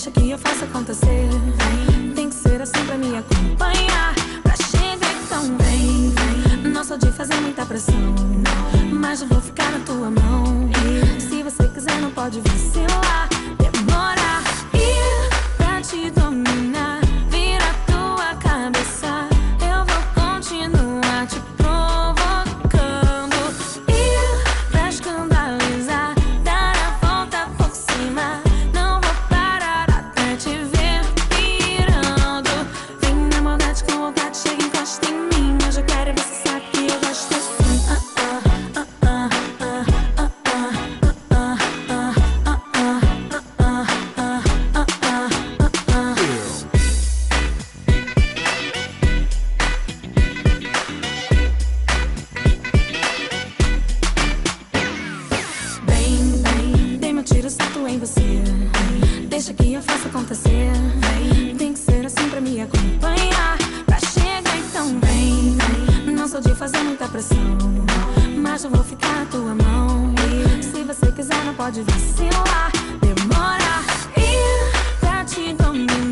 Deixa que eu faça acontecer. Tem que ser assim pra me acompanhar, pra chegar tão bem. Não sou de fazer muita pressão, mas eu vou ficar na tua mão. Se você quiser não pode vacilar, demora. E pra te dominar, vira a tua cabeça, eu vou continuar te provocando. E pra escandalizar, dar a volta por cima, não vou parar até te ver pirando. Vem na maldade com vontade, chega e encosta em mim. Eu já quero e você sabe que eu gosto assim. Bem, meu tiro certo em você. Deixa que eu faça acontecer. Tem que ser assim pra me acompanhar, pra chegar tão bem. Não sou de fazer muita pressão, mas eu vou ficar na tua mão. Se você quiser não pode vacilar, demora. E pra te dominar,